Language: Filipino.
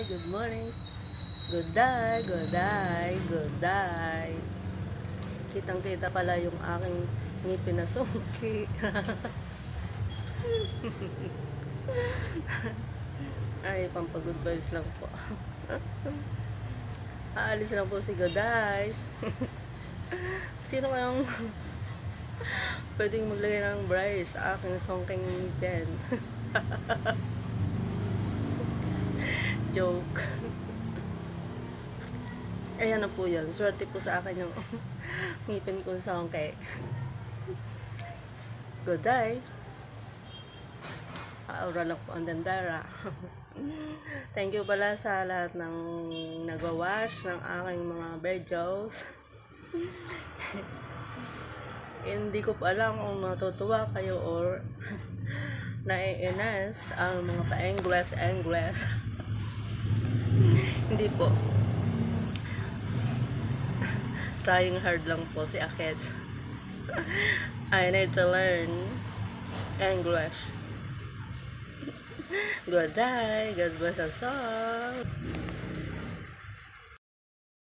good morning. Good day, good day, good day. Kitang-kita pala yung aking ngipin na sungki. Ay, pampagod vibes lang po. Aalis lang po si Goday. Sino kayang pwedeng maglagay ng brace sa aking songking ngipin? Joke. Ayan na po yan. Swerte po sa akin yung ngipin ko sa songke. Good day. Aura lang po ang dandara. Thank you pala sa lahat ng nagawash ng aking mga videos. Hindi ko pa alam kung matutuwa kayo or naiinis ang mga pa-English. Hindi po. Trying hard lang po si Akets. I need to learn English. Good day. God bless us all.